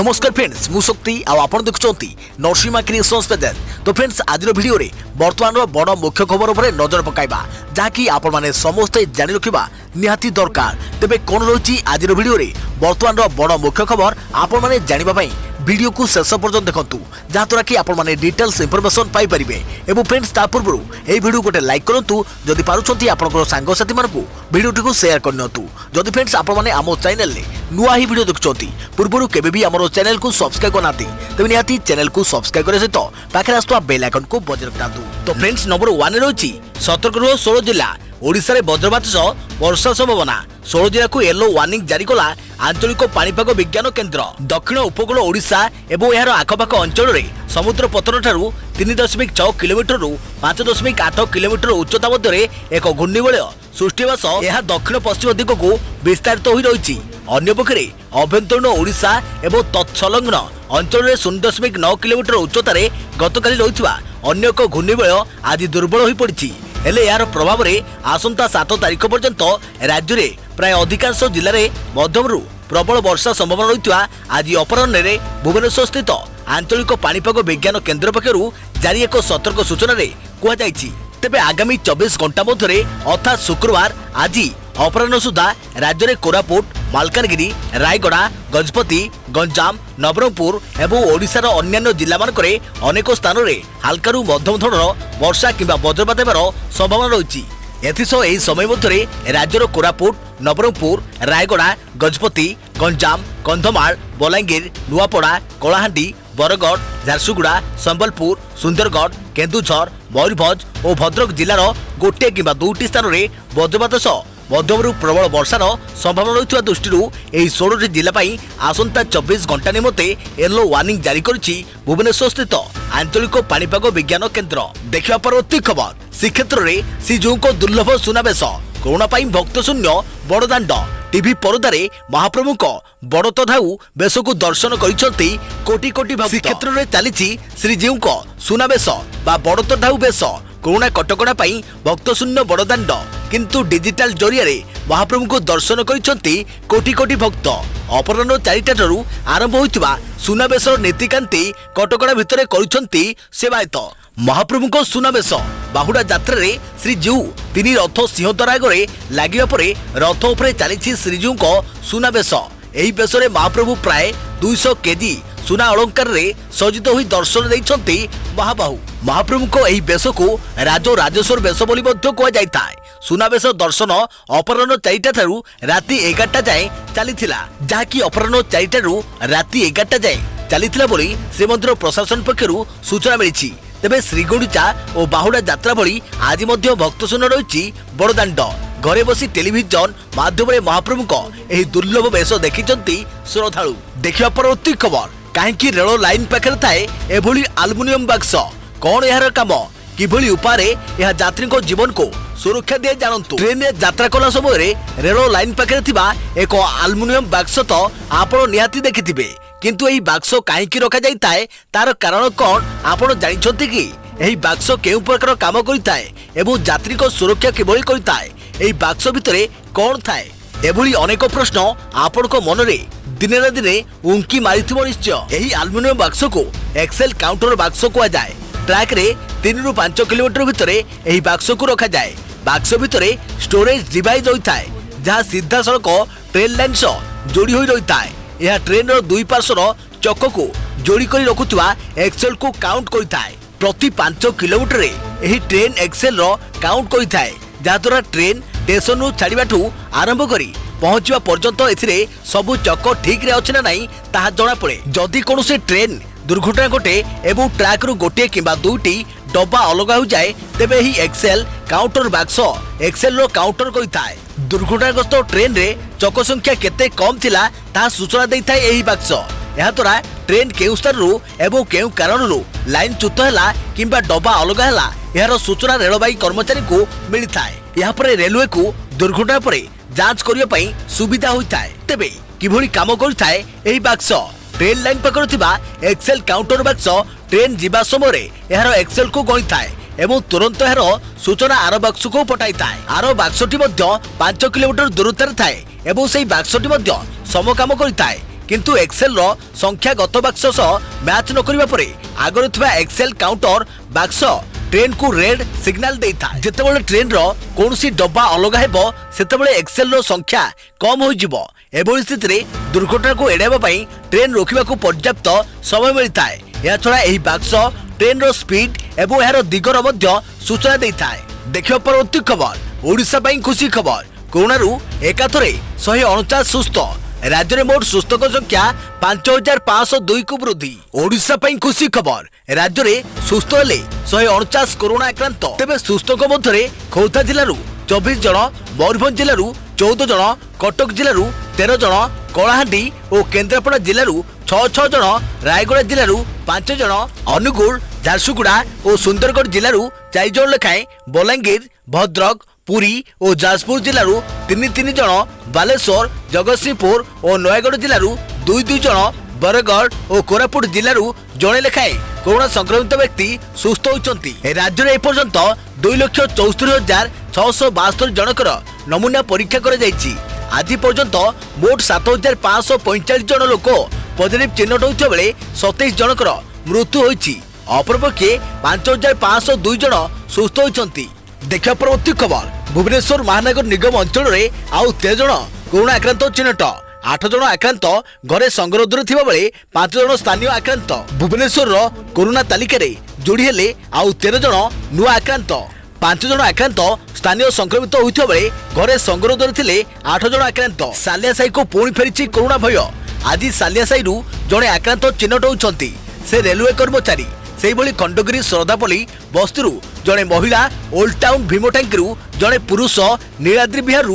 नमस्कार फ्रेंड्स मु शक्ति आपण देखुंती नरसिंहा क्रिएशंस पेज। तो फ्रेंड्स आज वीडियो रे वर्तमान बड़ मुख्य खबर उपर नजर पकाइबा जहाँकि आपण माने समस्ते जानि रखिबा निहाती दरकार। तेबे कोन रही आज वीडियो रे वर्तमान बड़ मुख्य खबर आपण माने जानिबा पई वीडियो को शेष पर्यंत देखंतु जहाँद्वारा कि आपण माने डिटेल्स इंफॉर्मेशन पाई परिबे। एवं फ्रेंड्स ता पूर्व ए वीडियो गोटे लाइक करंतु जदि पारुछंती आपनकर सांग साथी मानकु वीडियो को शेयर करनतु। जदि फ्रेंड्स आपण माने आमो चैनल ले नुआ ही वीडियो देखुछंती पूर्व केबे भी हमरो चैनल को सब्सक्राइब करनाती तबे निहाती चैनल को सब्सक्राइब करे सहित पाखे आस्तुवा बेल आइकन को बजाय रखतातु। तो फ्रेंड्स नंबर 1 रही सतर्क रह 16 जिला ओडिशा रे वज्रपात सह वर्षा संभावना। 16 जिला को येलो वार्निंग जारी कला आंचलिक पाणीपाग विज्ञान केन्द्र। दक्षिण उपकूल ओडिशा एवं यार आखपाख अंचल में समुद्र पतन ठारू 3.6 किलोमीटर रु 5.8 किलोमीटर उच्चता मध्य एक घूर्णिवलय सृष्टि सह दक्षिण पश्चिम दिग को विस्तारित हो रही। अन्यपक्षे अभ्यंतरीण ओडिशा एवं तत्संलग्न अंचल में 0.9 किलोमीटर उच्चतार गतकाली रही अन्य एक घूर्णिवलय आज दुर्बल हो पड़ी। हेले यार प्रभाव रे आसंता 7 तारिख पर्यंत राज्य में प्राय अधिकांश जिले में मध्यम प्रबल वर्षा संभावना रही। आज अपराह्न रे भुवनेश्वर स्थित आंचलिक पाणीपाग विज्ञान केन्द्र पक्षरु जारी एक सतर्क सूचना रे कुहाଯାଇଛି। तेबे आगामी 24 घंटा मध्य अर्थात शुक्रवार आज अपराह्न सुधा राज्य में कोरापुट मालकानगिरी रायगड़ा गजपति गंजाम नवरंगपुर एवं ओडिशार अन्यान्य जिला मानकरे अनेक स्थान में हल्कारु मध्यम धरणर वर्षा किंबा वज्रपात हेबार संभावना रही। एथिसह एही समय मध्य राज्यर कोरापुट नवरंगपुर रायगड़ा गजपति गंजाम कंधमाल बलांगीर नुआपड़ा कलाहांडी बरगढ़ झारसुगुड़ा संबलपुर सुंदरगढ़ केन्दुझर मयूरभंज और भद्रक जिलार गोटे किंबा दुईटी स्थान में वज्रपात सह मध्यमरू प्रबल वर्षार संभावना रही दृष्टि 16 जिला आसंता 24 घंटा निमते येलो वार्निंग जारी करिछि भुवनेश्वर स्थित आंचलिक पाणीपाग विज्ञान केन्द्र। देखिबा परवर्ती खबर श्रीक्षेत्र में श्रीजीऊ को दुर्लभ सुनावेश कोरोना भक्त शून्य बड़दाण्ड टीवी परदारे महाप्रभु बड़तधाऊ बेश को दर्शन करिसेंती कोटी कोटी भक्त। श्रीक्षेत्र में चली श्रीजीऊ को सुनावेश बा बड़तधाऊ बेश कोरोना कटकणा भक्त शून्य बड़दाण्ड किंतु डिजिटल जरिया महाप्रभु को दर्शन करिसेंती कोटी कोटी भक्त। अपराह्न 4टा ठारू आरंभ होइतिबा सुनावेश नीतिकांति कटकणा भितर करिसेंती सेवायत। महाप्रभु को सुनावेश बाहुड़ा यात्रा रे श्रीजीऊ 3 रथ सिंहद्वार आगे लगे पर रथ उपरे चली श्रीजीऊ को सुनावेश। एही बेश रे महाप्रभु प्राय 200 केजी सुना अलंकार रे सज्जित होई दर्शन देइछंती महाबाहु। महाप्रभु को एही बेश को राजो राजेश्वर बेश बोली मध्य कह जायताय। सुनावेश दर्शन अपराह्न 4टा ठारू राति 11टा जाए चलीथिला जहाँकि अपराह्न 4टा रु राति 11टा जाए चलीथिला बोली श्रीमंदिर प्रशासन पक्षरु सूचना मिली। तेबे श्रीगुंडीचा और बाहुड़ा यात्रा भली आज मध्य भक्त शून्य रही बड़दाण्ड। घरे बसी टेलीविजन माध्यम महाप्रभु को एही दुर्लभ बेश देखिचंती श्रद्धालु। देखिबा परवर्ती खबर कहीं रेल लाइन पाखे थाए एभली आलुमिनियम बाक्स कौन यार काम किभली उपाय यह यात्री जीवन को सुरक्षा दिए जानतु। ट्रेन में यात्रा कला समय रेल लाइन पाखे थिबा एक आलुमिनियम बाक्स तो आपण निहाती देखिथिबे किंतु एही बाक्स कहीं रखा जाई थाए तार कारण कौन आपण जानिछंती कि एही बाक्स केउ प्रकार काम करिताए एवं यात्री को सुरक्षा किभली करिताए एही बाक्स भितरे कौन थाए एभली अनेक प्रश्न आपण को मन रे दिने ना दिने उंकी मारिथिबो निश्चय। एही आलुमिनियम बाक्स को एक्सेल काउंटर बाक्स कहा जाए। ट्रैक रे 3 ରୁ 5 किलोमीटर भितर एही बाक्स को रखा जाए। बाक्स भितर स्टोरेज डिवाइस होता है जहाँ सीधा सड़क ट्रेन लाइन सह जोड़ी होई रही है। यह ट्रेन रो दुई पार्श्वर चक को जोड़ी कर रखुवा एक्सेल को काउंट करता है। प्रति 5 किलोमीटर एही ट्रेन एक्सेल रो काउंट करता है जहाँद्वारा ट्रेन स्टेशन रू छाड़वाठू आरंभ करी पहुंचवा पर्यंत एथिरे सबु चक ठीक रे अछि ना नहीं ताहा जणा पड़े। जदि कोनोसे ट्रेन दुर्घटना घटे एवं ट्रैक रु गोटे किंबा दुईटी डब्बा अलग हो जाए तेबे ही एक्सेल काउंटर बाक्स एक्सेल रो काउंटर करिथाय। दुर्घटनाग्रस्त ट्रेन रे चक संख्या केते कम थिला ता सूचना देइथाय एही बाक्स। एहा द्वारा ट्रेन केउ स्थान रु एवं केउ कारण रु लाइन च्युत हैला किंबा डब्बा अलग हैला यार सूचना रेलबाई कर्मचारी को मिलिथाय। यहाँ पर रेलवे को दुर्घटना पर जांच करिया पई सुविधा होइथाय। तेबे किभली काम करिथाय एही बाक्स ट्रेन लाइन पाखर थिबा एक्सेल काउंटर बाक्स ट्रेन जीवा समय यार एक्सेल को गणिथाय एवं तुरंत यार सूचना आर बाक्स को पठाइथाय। आर बाक्सटी 5 किलोमीटर दूरतार थाए एवं सेही बाक्सटी समकाम करिथाय। किंतु एक्सेल रो संख्या गत बाक्स सह मैच न करिबा परे आगर थिबा एक्सेल काउंटर बाक्स ट्रेन को रेड सिग्नल देता जेतेबेले ट्रेन रो कोनसी डब्बा अलग हेबो सेतेबेले एक्सेल रो संख्या कम हो जिवो एभली स्थिति रे दुर्घटना को एड़ाइबा पई ट्रेन रोकिबा को पर्याप्त समय मिलता है। या छड़ा एही बाक्स ट्रेन रो स्पीड एवं यार दिगर मध्य सूचना देता है। देखिबा परवर्ती खबर ओडिशा पई खुशी खबर कोरोना रु एकाथरे 149 सुस्थ राज्य में मोट सुस्थक संख्या 5502 को वृद्धि। ओडिशा पई खुशी खबर राज्य में सुस्थ हेले 149 कोरोना आक्रांत तेबे सुस्थक मध्य खोर्धा जिलू 24 जन मयूरभंज जिलू 14 जन कटक जिलू 13 जन कलाहांडी और केन्द्रापड़ा जिलू 6 जन रायगड़ा जिलू 5 जन अनुगुल झारसुगुड़ा और सुंदरगढ़ जिलू 4 जन लेखाएं बलांगीर भद्रक पुरी और जाजपुर जिलू 3 जन बालेश्वर जगतसिंहपुर और नयगढ़ जिलू 2 जन बरगढ़ और कोरापुट जिलू जड़े लेखाएं कोरोना संक्रमित व्यक्ति सुस्थ होती। राज्य में एपर्यंत 2,74,672 जनकर नमूना परीक्षा कर आज पर्यंत मोट 7,545 जन लोक पॉजिटिव चिन्हट होता बेले 27 जनकर मृत्यु होती अपरपक्षे 5,502 जन सुस्थ होती। देखा परवर्ती खबर भुवनेश्वर महानगर निगम अंचल में आउ 13 जन कोरोना आक्रांत चिन्हट 8 जन आक्रांत घरे संगरोध थिबा बेले 5 जन स्थानीय आक्रांत भुवनेश्वर कोरोना तालिका रे जोड़ी हेले आउ 13 जन नुआ आक्रांत 5 जन आक्रांत स्थानीय संक्रमित होइथिबा बेले घरे संगरोध थिले 8 जन आक्रांत। सालियासाई को पुणी फेरिछि कोरोना भय आज सालियासाई रु जने आक्रांत चिन्हट होउछंती से रेलवे कर्मचारी सेही भली खंडगिरी श्रद्धापल्ली बस्ती जड़े महिला ओल्ड टाउन भीमटांकी जड़े पुरुष नीलाद्री बिहार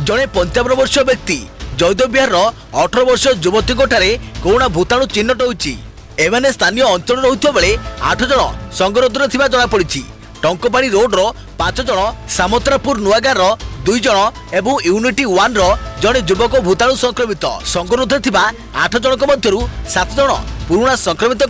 जड़े 55 वर्ष व्यक्ति जयदेव बिहार 18 वर्ष युवती कोरोना भूताणु चिन्हट होइछि। एमाने स्थानीय अंचल रहुथिबा बेले 8 जन संगरोधर थिबा जणा पड़िछि। टंकपाड़ी रोड रो 5 जन सामत्रापुर नुआगार 2 जन एवं यूनिटी 1 रो जड़े युवक भूताणु संक्रमित संगरोध थिबा 8 जनक मध्यरु 7 जन पुराना संक्रमित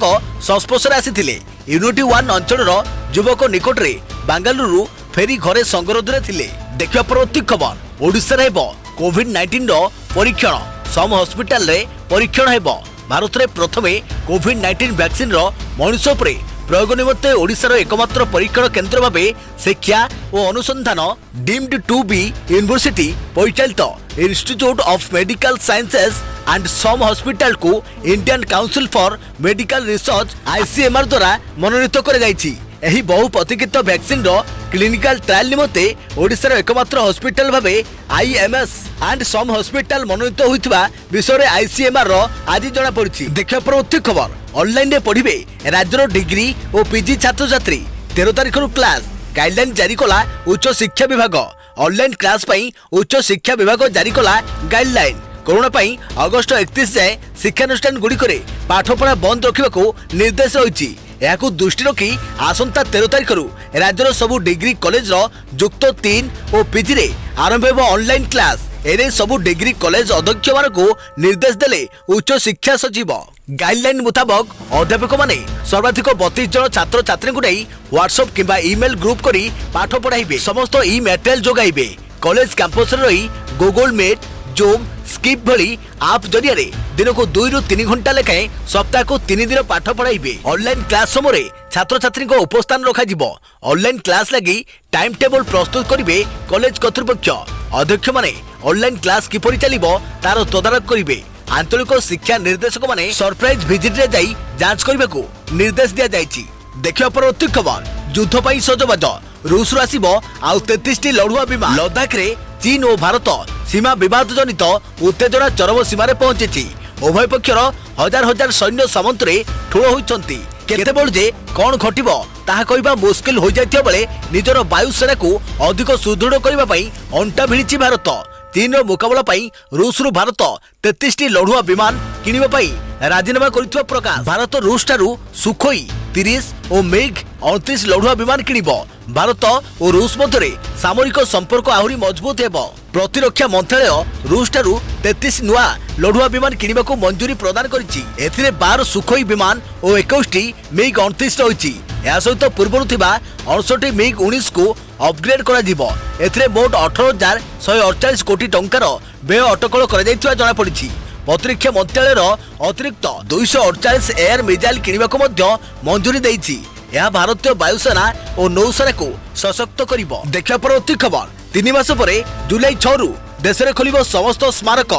संस्पर्श आसीथिले। यूनिटी 1 अंचल युवक निकट रे बांगालुरु फेरी घरे संगरोध रे थिले। देखिबा परवर्ती खबर ओडिशा रे कोविड-19 रो परीक्षण सम हॉस्पिटल रे परीक्षण हेबो। भारत रे प्रथमे कोविड-19 वैक्सीन रो मनुष्य उपरे प्रयोग निमंते ओडिशार एकमात्र परीक्षण केन्द्र भावे शिक्षा और Anusandhan deemed to be university परिचालित institute of medical sciences and SUM hospital को Indian council for medical research ICMR द्वारा मनोनीत कर जाइछि। एही बहु प्रतीक्षित वैक्सीन रो क्लिनिकल ट्रायल निमंते ओडिशार एकमात्र hospital Bhave IMS and SUM hospital मनोनीत होइथिबा विषय रे ICMR रो आज जणा पड़िछि। देखिबा परवर्ती खबर ऑनलाइन रे पढ़िबे राज्यर डिग्री और PG छात्र छात्री 13 तारिख रु क्लास गाइडलाइन जारी कला उच्च शिक्षा विभाग। ऑनलाइन क्लास पई उच्च शिक्षा विभाग जारी कला गाइडलाइन। कोरोना पई अगस्त 31 जाए शिक्षानुष्ठान गुड़िकरे पाठपढ़ा बंद रखा निर्देश रही। याकू दृष्टि रखी आसंता 13 तारिख रु राज्यर सबु डिग्री कॉलेज रो युक्त 3 और PG रे आरंभ हेबो ऑनलाइन क्लास। एने सबु डिग्री कॉलेज अध्यक्ष मानकु निर्देश देले उच्च शिक्षा सचिव। गाइडलाइन मुताबक अध्यापक माने सर्वाधिक 32 जन छात्र छात्री को नहीं व्हाट्सएप किंबा ईमेल ग्रुप करी पाठ पढ़ाइबे। समस्त ई मटेरियल जोगाइबे। कॉलेज कैंपस रे रही गूगल मीट जूम स्किप भली आप जरिया दिन को 2 ରୁ 3 घंटा लेखाएं सप्ताह को 3 दिन पाठ पढ़ाइबे। ऑनलाइन क्लास समय छात्र छात्री को उपस्थान रखा जिवो। ऑनलाइन क्लास लगी टाइम टेबल प्रस्तुत करिवे कॉलेज कर्तृपक्ष। अध्यक्ष माने ऑनलाइन क्लास किपरि चलिबो तार तदारक करिवे। आंतरिक शिक्षा निर्देशक माने सरप्राइज विजिट रे जाई जांच करबाको निर्देश दिया जायछि। देखिबा परवर्ती खबर युद्ध पई सजबाज रूस रु आसीबो आ 33 टी लढुआ विमान। लद्दाख रे चीन और भारत सीमा विवाद जनित उत्तेजना चरम सीमार पहुंची। उभय पक्षर हजार हजार सैन्य सामंत ठूल होती। केतेबेल जे कौन घटिबो ताहा कहबा मुश्किल हो जाइथिबा बेले निजर वायुसेना को अधिक सुदृढ़ करबा पई अंटा भिड़िछि भारत। चीन रो मुकाबला पई रूस रु भारत 33 टी लढुआ विमान किनिबा पई राजीनामा करिथिबा प्रकाश। भारत रूस ठारू सुखोई 30 और मिग 29 लढुआ विमान किनिबो। भारत और रूस मध्य सामरिक संपर्क आहरी मजबूत हेबो। प्रतिरक्षा मंत्रालय रूस ठारू 33 नुआ लढुआ विमान किनिबा को मंजूरी प्रदान करिछि। एथिरे 12 सुखोई विमान और 21 टी मिग 29 रहिछि। या सहित पूर्वरु थिबा 68 मिग 19 को अपग्रेड करा जिवो। एथिरे मोट 18,148 कोटी टंकार व्यय अटकल करा जाइथिबा जणा पड़िछि। ପ୍ରତିରକ୍ଷା ମନ୍ତ୍ରାଳୟର ଅତିରିକ୍ତ 248 ଏୟାର ମିଜାଇଲ କିଣିବାକୁ ମଧ୍ୟ ମଞ୍ଜୁରୀ ଦେଇଛି। ଏହା ଭାରତୀୟ ବାୟୁସେନା ଓ ନୌସେନାକୁ ସଶକ୍ତ କରିବ। ଦେଖିବା ପରବର୍ତ୍ତୀ ଖବର 3 ମାସ ପରେ ଜୁଲାଇ 6 ରୁ ଦେଶରେ ଖୋଲିବ ସମସ୍ତ ସ୍ମାରକ,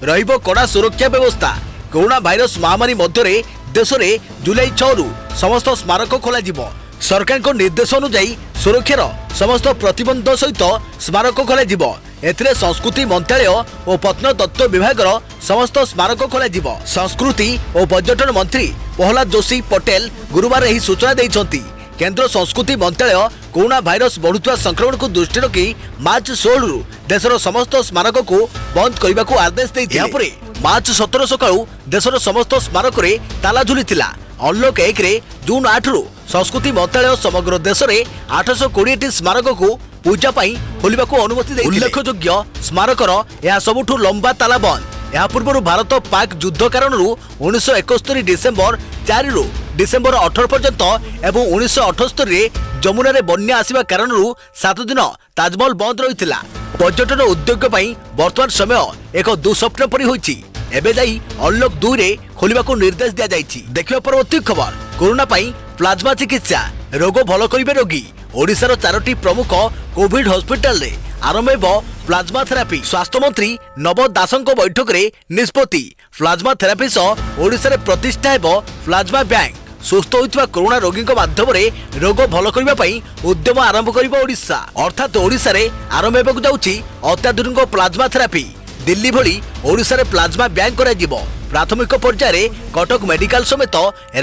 ରହିବ କଡ଼ା ସୁରକ୍ଷା ବ୍ୟବସ୍ଥା। କରୋନା ଭାଇରସ ମହାମାରୀ ମଧ୍ୟରେ ଦେଶରେ ଜୁଲାଇ 6 ରୁ ସମସ୍ତ ସ୍ମାରକ ଖୋଲାଯିବ। ସରକାରଙ୍କ ନିର୍ଦ୍ଦେଶ ଅନୁଯାୟୀ ସୁରକ୍ଷାର ସମସ୍ତ ପ୍ରତିବନ୍ଧ ସହିତ ସ୍ମାରକ ଖୋଲାଯିବ। ଏଥିରେ ସଂସ୍କୃତି ମନ୍ତ୍ରାଳୟ ଓ ପ୍ରତ୍ନତତ୍ତ୍ୱ ବିଭାଗର ସମସ୍ତ ସ୍ମାରକ ଖୋଲାଯିବ। ସଂସ୍କୃତି ଓ ପର୍ଯ୍ୟଟନ ମନ୍ତ୍ରୀ ପ୍ରହ୍ଲାଦ ଯୋଶୀ ପଟେଲ ଗୁରୁବାର ଏହି ସୂଚନା ଦେଇଛନ୍ତି। କେନ୍ଦ୍ର ସଂସ୍କୃତି ମନ୍ତ୍ରାଳୟ କରୋନା ଭାଇରସ ବଢୁଥିବା ସଂକ୍ରମଣକୁ ଦୃଷ୍ଟିରେ ରଖି ମାର୍ଚ୍ଚ 16 ରୁ ଦେଶର ସମସ୍ତ ସ୍ମାରକକୁ ବନ୍ଦ କରିବାକୁ ଆଦେଶ ଦେଇଥିଲା। ଏହାପରେ ମାର୍ଚ୍ଚ 17 ସକାଳୁ ଦେଶର ସମସ୍ତ ସ୍ମାରକରେ ତାଲା ଝୁଲିଥିଲା। ଅନଲକ୍ 1 ରେ ଜୁନ୍ 8 ରୁ ସଂସ୍କୃତି ମନ୍ତ୍ରାଳୟ ସମଗ୍ର ଦେଶରେ 820ଟି ସ୍ମାରକକୁ ପୂଜା ପାଇଁ ଖୋଲିବାକୁ ଅନୁମତି ଦେଇଥିଲା। ଉଲ୍ଲେଖଯୋଗ୍ୟ ସ୍ମାରକର ଏହା ସବୁଠୁ ଲମ୍ବା ତାଲା ବନ୍ଦ। ଏହା ପୂର୍ବରୁ ଭାରତ ପାକ୍ ଯୁଦ୍ଧ କାରଣରୁ 1971 ଡିସେମ୍ବର 4 ରୁ ଡିସେମ୍ବର 18 ପର୍ଯ୍ୟନ୍ତ ଏବଂ 1978 ରେ ଯମୁନାରେ ବନ୍ୟା ଆସିବା କାରଣରୁ 7 ଦିନ ତାଜମହଲ ବନ୍ଦ ରହିଥିଲା। ପର୍ଯ୍ୟଟନ ଉଦ୍ୟୋଗ ପାଇଁ ବର୍ତ୍ତମାନ ସମୟ ଏକ ଦୁଃସ୍ୱପ୍ନ ପରି ହୋଇଛି। ଏବେ ଯାଇ ଅନଲକ୍ 2 ରେ ଖୋଲିବାକୁ ନିର୍ଦ୍ଦେଶ ଦିଆଯାଇଛି। ଦେଖିବା ପରବର୍ତ୍ତୀ ଖବର କରୋନା ପାଇଁ ପ୍ଲାଜମା ଚିକିତ୍ସା, ରୋଗ ଭଲ କରିବେ ରୋଗୀ। ଓଡ଼ିଶାର 4ଟି ପ୍ରମୁଖ କୋଭିଡ ହସ୍ପିଟାଲରେ ଆରମ୍ଭ ହେବ ପ୍ଲାଜମା ଥେରାପି। ସ୍ୱାସ୍ଥ୍ୟମନ୍ତ୍ରୀ ନବ ଦାସଙ୍କ ବୈଠକରେ ନିଷ୍ପତ୍ତି। ପ୍ଲାଜମା ଥେରାପି ସହ ଓଡ଼ିଶାରେ ପ୍ରତିଷ୍ଠା ହେବ ପ୍ଲାଜମା ବ୍ୟାଙ୍କ। ସୁସ୍ଥ ହୋଇଥିବା କରୋନା ରୋଗୀଙ୍କ ମାଧ୍ୟମରେ ରୋଗ ଭଲ କରିବା ପାଇଁ ଉଦ୍ୟମ ଆରମ୍ଭ କରିବ ଓଡ଼ିଶା। ଅର୍ଥାତ୍ ଓଡ଼ିଶାରେ ଆରମ୍ଭ ହେବାକୁ ଯାଉଛି ଅତ୍ୟାଧୁନିକ ପ୍ଲାଜମା ଥେରାପି। ଦିଲ୍ଲୀ ଭଳି ଓଡ଼ିଶାରେ ପ୍ଲାଜମା ବ୍ୟାଙ୍କ କରାଯିବ। ପ୍ରାଥମିକ ପର୍ଯ୍ୟାୟରେ କଟକ ମେଡିକାଲ ସମେତ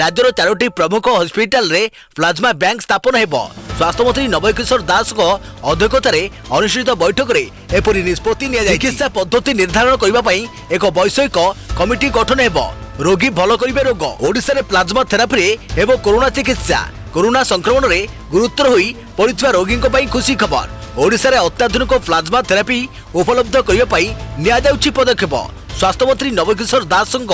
ରାଜ୍ୟର 4ଟି ପ୍ରମୁଖ ହସ୍ପିଟାଲରେ ପ୍ଲାଜମା ବ୍ୟାଙ୍କ ସ୍ଥାପନ ହେବ। ସ୍ୱାସ୍ଥ୍ୟମନ୍ତ୍ରୀ ନବ କିଶୋର ଦାସଙ୍କ ଅଧ୍ୟକ୍ଷତାରେ ଅନୁଷ୍ଠିତ ବୈଠକରେ ଏପରି ନିଷ୍ପତ୍ତି ନିଆଯାଇଛି। ଚିକିତ୍ସା ପଦ୍ଧତି ନିର୍ଦ୍ଧାରଣ କରିବା ପାଇଁ ଏକ ବୈଷୟିକ କମିଟି ଗଠନ ହେବ। ରୋଗୀ ଭଲ କରିବେ ରୋଗ। ଓଡ଼ିଶାରେ ପ୍ଲାଜମା ଥେରାପିରେ ହେବ କରୋନା ଚିକିତ୍ସା। କରୋନା ସଂକ୍ରମଣରେ ଗୁରୁତର ହୋଇ ପଡ଼ିଥିବା ରୋଗୀଙ୍କ ପାଇଁ ଖୁସି ଖବର। ଓଡ଼ିଶାରେ ଅତ୍ୟାଧୁନିକ ପ୍ଲାଜମା ଥେରାପି ଉପଲବ୍ଧ କରିବା ପାଇଁ ନିଆଯାଉଛି ପଦକ୍ଷେପ। ସ୍ୱାସ୍ଥ୍ୟମନ୍ତ୍ରୀ ନବକିଶୋର ଦାସଙ୍କ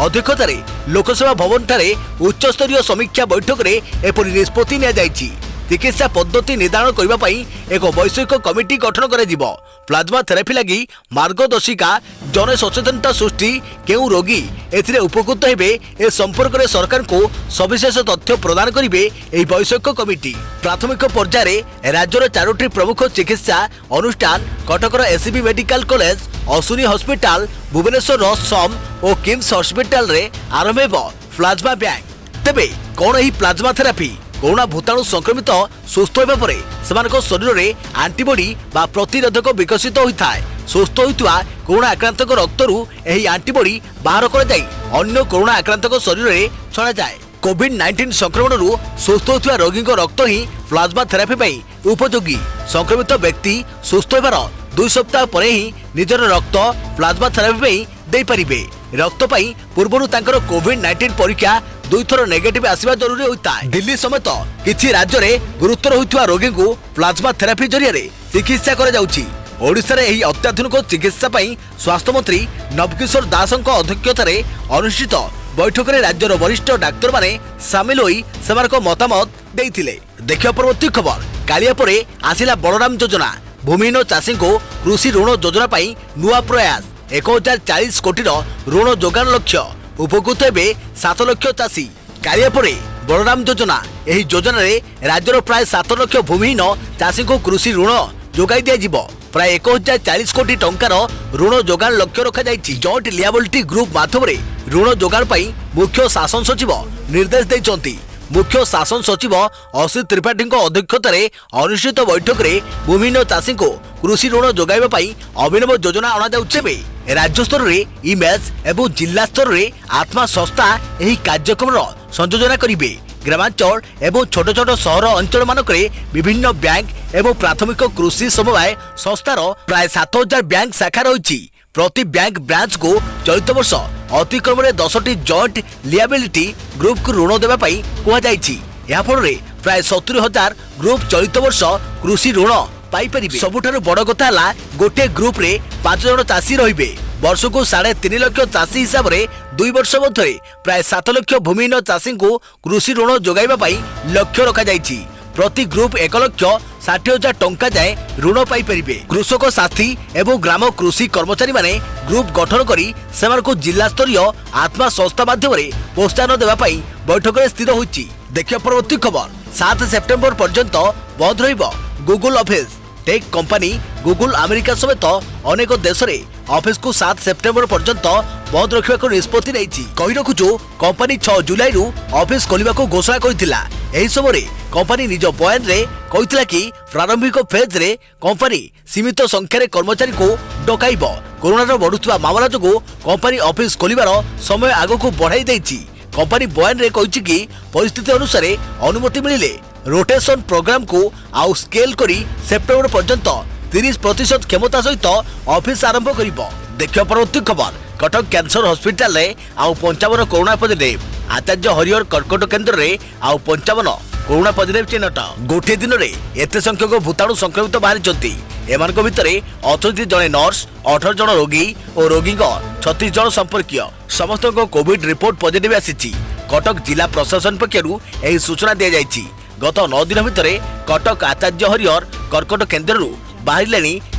ଅଧ୍ୟକ୍ଷତାରେ ଲୋକସେବା ଭବନଠାରେ ଉଚ୍ଚସ୍ତରୀୟ ସମୀକ୍ଷା ବୈଠକରେ ଏପରି ନିଷ୍ପତ୍ତି ନିଆଯାଇଛି। ଚିକିତ୍ସା ପଦ୍ଧତି ନିର୍ଦ୍ଧାରଣ କରିବା ପାଇଁ ଏକ ବୈଷୟିକ କମିଟି ଗଠନ କରାଯିବ। ପ୍ଲାଜମା ଥେରାପି ଲାଗି ମାର୍ଗଦର୍ଶିକା, ଜନସଚେତନତା ସୃଷ୍ଟି, କେଉଁ ରୋଗୀ ଏଥିରେ ଉପକୃତ ହେବେ ଏ ସମ୍ପର୍କରେ ସରକାରଙ୍କୁ ସବିଶେଷ ତଥ୍ୟ ପ୍ରଦାନ କରିବେ ଏହି ବୈଷୟିକ କମିଟି। ପ୍ରାଥମିକ ପର୍ଯ୍ୟାୟରେ ରାଜ୍ୟର 4ଟି ପ୍ରମୁଖ ଚିକିତ୍ସା ଅନୁଷ୍ଠାନ କଟକର SCB medical college, Ashwini hospital, ଭୁବନେଶ୍ୱରର ସମ୍ ଓ କିମ୍ସ ହସ୍ପିଟାଲରେ ଆରମ୍ଭ ହେବ ପ୍ଲାଜମା ବ୍ୟାଙ୍କ। ତେବେ କ'ଣ ଏହି ପ୍ଲାଜମା ଥେରାପି? କରୋନା ଭୂତାଣୁ ସଂକ୍ରମିତ ସୁସ୍ଥ ହେବା ପରେ ସେମାନଙ୍କ ଶରୀରରେ ଆଣ୍ଟିବଡି ବା ପ୍ରତିରୋଧକ ବିକଶିତ ହୋଇଥାଏ। ସୁସ୍ଥ ହୋଇଥିବା କରୋନା ଆକ୍ରାନ୍ତଙ୍କ ରକ୍ତରୁ ଏହି ଆଣ୍ଟିବଡି ବାହାର କରାଯାଇ ଅନ୍ୟ କରୋନା ଆକ୍ରାନ୍ତଙ୍କ ଶରୀରରେ ଛଡ଼ାଯାଏ। କୋଭିଡ-19 ସଂକ୍ରମଣରୁ ସୁସ୍ଥ ହୋଇଥିବା ରୋଗୀଙ୍କ ରକ୍ତ ହିଁ ପ୍ଲାଜମା ଥେରାପି ପାଇଁ ଉପଯୋଗୀ। ସଂକ୍ରମିତ ବ୍ୟକ୍ତି ସୁସ୍ଥ ହେବାର 2 ସପ୍ତାହ ପରେ ହିଁ ନିଜର ରକ୍ତ ପ୍ଲାଜମା ଥେରାପି ପାଇଁ ଦେଇପାରିବେ। ରକ୍ତ ପାଇଁ ପୂର୍ବରୁ ତାଙ୍କର କୋଭିଡ-19 ପରୀକ୍ଷା 2 ଥର ନେଗେଟିଭ ଆସିବା ଜରୁରୀ ହୋଇଥାଏ। ଦିଲ୍ଲୀ ସମେତ କିଛି ରାଜ୍ୟରେ ଗୁରୁତର ହୋଇଥିବା ରୋଗୀଙ୍କୁ ପ୍ଲାଜମା ଥେରାପି ଜରିଆରେ ଚିକିତ୍ସା କରାଯାଉଛି। ଓଡ଼ିଶାରେ ଏହି ଅତ୍ୟାଧୁନିକ ଚିକିତ୍ସା ପାଇଁ ସ୍ୱାସ୍ଥ୍ୟମନ୍ତ୍ରୀ ନବକିଶୋର ଦାସଙ୍କ ଅଧ୍ୟକ୍ଷତାରେ ଅନୁଷ୍ଠିତ ବୈଠକରେ ରାଜ୍ୟର ବରିଷ୍ଠ ଡାକ୍ତରମାନେ ସାମିଲ ହୋଇ ସେମାନଙ୍କ ମତାମତ ଦେଇଥିଲେ। ଦେଖିବା ପରବର୍ତ୍ତୀ ଖବର କାଳିଆ ପରେ ଆସିଲା ବଳରାମ ଯୋଜନା। ଭୂମିହୀନ ଚାଷୀଙ୍କୁ କୃଷି ଋଣ ଯୋଜନା ପାଇଁ ନୂଆ ପ୍ରୟାସ। 1040 କୋଟିର ଋଣ ଯୋଗାଣ ଲକ୍ଷ୍ୟ। ଉପକୃତ ହେବେ 7 ଲକ୍ଷ ଚାଷୀ। କାଳିଆ ପରେ ବଳରାମ ଯୋଜନା। ଏହି ଯୋଜନାରେ ରାଜ୍ୟର ପ୍ରାୟ 7 ଲକ୍ଷ ଭୂମିହୀନ ଚାଷୀଙ୍କୁ କୃଷି ଋଣ ଯୋଗାଇ ଦିଆଯିବ। ପ୍ରାୟ 1040 କୋଟି ଟଙ୍କାର ଋଣ ଯୋଗାଣ ଲକ୍ଷ୍ୟ ରଖାଯାଇଛି। ଜଏଣ୍ଟ ଲିଆବିଲିଟି ଗ୍ରୁପ ମାଧ୍ୟମରେ ଋଣ ଯୋଗାଣ ପାଇଁ ମୁଖ୍ୟ ଶାସନ ସଚିବ ନିର୍ଦ୍ଦେଶ ଦେଇଛନ୍ତି। ମୁଖ୍ୟ ଶାସନ ସଚିବ ଅସିତ ତ୍ରିପାଠୀଙ୍କ ଅଧ୍ୟକ୍ଷତାରେ ଅନୁଷ୍ଠିତ ବୈଠକରେ ଭୂମିହୀନ ଚାଷୀଙ୍କୁ କୃଷି ଋଣ ଯୋଗାଇବା ପାଇଁ ଅଭିନବ ଯୋଜନା ଅଣାଯାଉଛି। ଏବେ ରାଜ୍ୟ ସ୍ତରରେ ଇମେଜ ଏବଂ ଜିଲ୍ଲା ସ୍ତରରେ ଆତ୍ମା ସଂସ୍ଥା ଏହି କାର୍ଯ୍ୟକ୍ରମର ସଂଯୋଜନା କରିବେ। ଗ୍ରାମାଞ୍ଚଳ ଏବଂ ଛୋଟ ଛୋଟ ସହର ଅଞ୍ଚଳମାନଙ୍କରେ ବିଭିନ୍ନ ବ୍ୟାଙ୍କ ଏବଂ ପ୍ରାଥମିକ କୃଷି ସମବାୟ ସଂସ୍ଥାର ପ୍ରାୟ 7000 ବ୍ୟାଙ୍କ ଶାଖା ରହିଛି। ପ୍ରତି ବ୍ୟାଙ୍କ ବ୍ରାଞ୍ଚକୁ ଚଳିତ ବର୍ଷ ଅତିକ୍ରମରେ 10ଟି ଜଏଣ୍ଟ ଲିଆବିଲିଟି ଗ୍ରୁପକୁ ଋଣ ଦେବା ପାଇଁ କୁହାଯାଇଛି। ଏହାଫଳରେ ପ୍ରାୟ 70000 ଗ୍ରୁପ ଚଳିତ ବର୍ଷ କୃଷି ଋଣ ପାଇପାରିବେ। ସବୁଠାରୁ ବଡ଼ କଥା ହେଲା ଗୋଟିଏ ଗ୍ରୁପରେ 5 ଜଣ ଚାଷୀ ରହିବେ। ବର୍ଷକୁ 3.5 ଲକ୍ଷ ଚାଷୀ ହିସାବରେ 2 ବର୍ଷ ମଧ୍ୟରେ ପ୍ରାୟ 7 ଲକ୍ଷ ଭୂମିହୀନ ଚାଷୀଙ୍କୁ କୃଷି ଋଣ ଯୋଗାଇବା ପାଇଁ ଲକ୍ଷ୍ୟ ରଖାଯାଇଛି। प्रति ग्रुप 1,60,000 टंका जाए ऋण पाई परिबे। कृषक साथी एवं ग्राम कृषि कर्मचारी माने ग्रुप गठन करी सेमानकु जिला स्तरीय आत्मा संस्था माध्यम प्रोत्साहन देवा पाई बैठक में स्थिर होईची। देखिए परवर्ती खबर 7 सेप्टेम्बर पर्यंत बंद रहिबो Google office. Tech company Google America समेत अनेक देश में ऑफिस को 7 सेप्टेम्बर पर्यंत बंद रखा निष्पत्ति नहीं। कही रखुचु कंपनी 6 जुलाई रु ऑफिस खोलने को घोषणा करथिला। एही समय कंपनी निज बयान रे कहितला कि प्रारंभिक फेज रे कंपनी सीमित संख्यार कर्मचारी को डकाइबो। कोरोना बढ़ुवा मामला जो कंपनी ऑफिस खोलिबार समय आगक बढ़ाई देछि। कंपनी बयान रे कहिछि कि परिस्थिति अनुसार अनुमति मिलिले रोटेशन प्रोग्राम को आउ स्केल करी सेप्टेम्बर पर्यंत 30% क्षमता सहित ऑफिस आरंभ करिबो। देखियो परवर्ती खबर कटक कैंसर हॉस्पिटल रे आउ 55 कोरोना पॉजिटिव। आचार्य हरिहर कर्कट केन्द्र रे आउ 55 कोरोना पॉजिटिव चिन्हट। गोटे दिन रे एते संख्यक भूताणु संक्रमित बाहरी एमानक भितरे 38 जने नर्स 18 जन रोगी और रोगी 36 जन संपर्कीय समस्त कोविड रिपोर्ट पॉजिटिव आसीची। कटक जिला प्रशासन पक्षरु एही सूचना दिया जायछि। गत 9 दिन भितर कटक आचार्य हरिहर कर्कट केन्द्र बाहर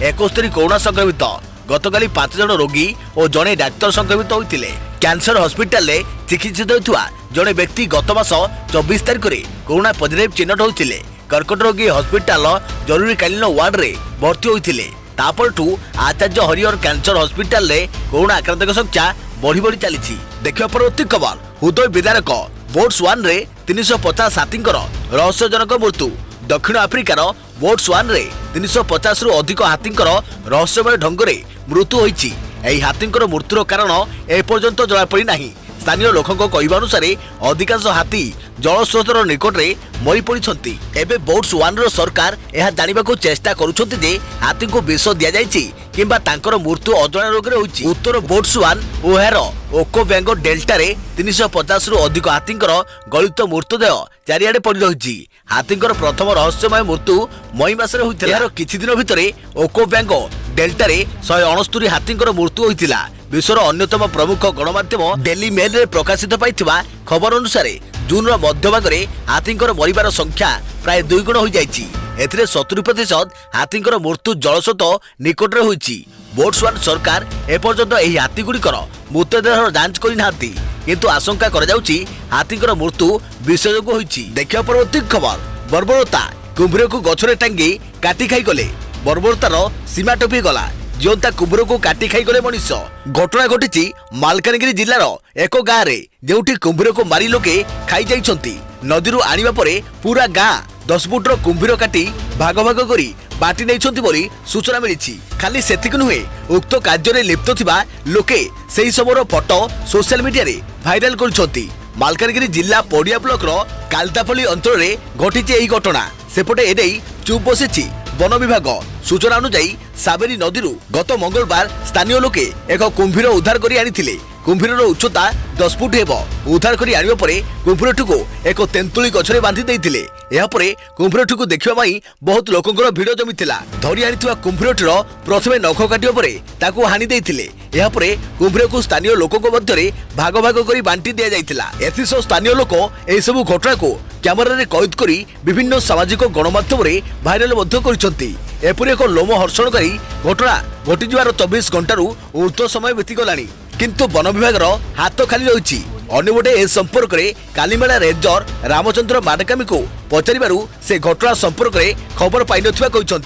71 कोरोना संक्रमित। गतकाली 5 जन रोगी और जड़े डाक्तर संक्रमित होते। कैंसर हॉस्पिटल में चिकित्सित होता जड़े व्यक्ति गत मास 24 तारिख में कोरोना पॉजिटिव चिन्हट होते। कर्कट रोगी हॉस्पिटल जरूरीकालीन वार्ड रे भर्ती होते। तापरठू आचार्य हरिहर कैंसर हॉस्पिटल में कोरोना आक्रांतक संख्या बढ़ी बढ़ी चली। देखिए परवर्ती खबर हृदय विदारक बोट्सवान रे 350 हाथींकर रहस्यजनक मृत्यु। दक्षिण आफ्रिकार बोट्सवान रे 350 रु अधिक हाथींकर रहस्यमय ढंग से मृत्यु होईची। एही हाथींकर मृत्युर कारण एपर्यंत जଣାपड़ी नाही। स्थानीय लोकଙ୍କ कहवा अनुसार अधिकांश हाथी जलस्रोतर निकट में मरी पड़ी। एबे बोट्सवान सरकार यह जानिबाकू चेष्टा करुछंती जे हाथी को विष दिया जायछि किंबा तांकर मृत्यु अजଣା रोग रे होईछि। उत्तर बोट्सवान ओ एहार ओकोबैंगो डेल्टा रे 350 रु अधिक हाथींकर गलित मृतदेह चारिआडे पड़ी रहिछि। हाथींकर प्रथम रहस्यमय मृत्यु मई मासरे होइतिला। यार किछि दिन भितरे ओकोबैंगो डेल्टा रे 169 हाथींकर मृत्यु होइतिला। विश्वर अन्यतम प्रमुख गणमाध्यम डेली मेल रे प्रकाशित पाइथिबा खबर अनुसार जून मध्यभाग रे हाथींकर मरिबार संख्या प्राय 2 गुण हो जाइछि। एथिरे 70% हाथींकर मृत्यु जलस्रोत निकट रे होइछि। बोट्सवान सरकार एपर्यंत एही हाथी गुड़िकर मृतदेह जांच करि नाथि किंतु आशंका करा जाउछि हाथींकर मृत्यु विष जोगु होइछि। देखियो परवर्ती खबर बर्बरता कुंभीर को गछरे टांगी काटी खाई गले। बर्बरतार सीमा टपी गला। जिंता कुंभीर को काटी खाई गले मनीष। घटना घटी मालकानगिरी जिलार एक गाँव में जोठी कुंभीर को मारी लोके खाई जाइछंती। नदी आनिबा परे पूरा गाँ 10 फुटर कुंभीर काटी भाग भाग करी बाटी नहीं बोली सूचना मिली। खाली सेतिक नुहे उक्त कार्य लिप्त थिबा लोके सेही समयर फोटो सोशल मीडिया रे भाइराल करछंती। मालकानगिरी जिला पड़िया ब्लॉक रो कालतापल्ली अंचल रे घटी एही घटना। सेपटे एने चुप बसी वन विभाग। सूचना अनुसार साबेरी नदी गत मंगलवार स्थानीय लोके एक कुंभीर उद्धार करी आनिथिले। कुंभीर उच्चता 10 फुट हेब। उद्धार करी आनिबा परे कुंभीरठू एक तेंतुली गछरे बांधि देइथिले। एहा परे कुंभीरठू देखिबा पई बहुत लोकंकर भिड़ जमिथिला। धरी आनिथिबा कुंभीरठर प्रथमे नख काटिबा परे ताकू हानि देइथिले। एहा परे कुंभीर को स्थानीय लोकंक मध्यरे भाग भाग करी बांटी दिया जाइथिला। एथिसो स्थानीय लोक एही सब घटना को कैमेरा रे कैद करी विभिन्न सामाजिक गणमाध्यम रे भाइराल मध्य करिसंती। एपरि एक लोम हर्षणकारी घटना घटी जिवार 24 घंटारू ऊर्ध्व समय बीती गलानी किंतु वन विभाग हाथ खाली रही। अन्यपटे ए संपर्क में कालीमेला रेंजर रामचंद्र माडकामी को पचारू से घटना संपर्क में खबर पाई नथिबा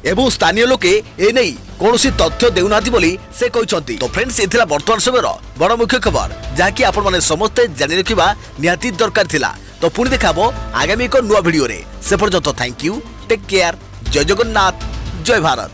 एवं स्थानीय लोके ए नहीं कौन तथ्य देउना से कहते। तो फ्रेंड्स ये वर्तमान समय बड़ मुख्य खबर जहाँकि आपण माने समस्ते जानि रखिबा निहाती दरकार थिला। तो पुणी देखाबो आगामी एक नुआ वीडियो रे। से पर्यंत थैंक यू, टेक केयर, जय जगन्नाथ, जय भारत।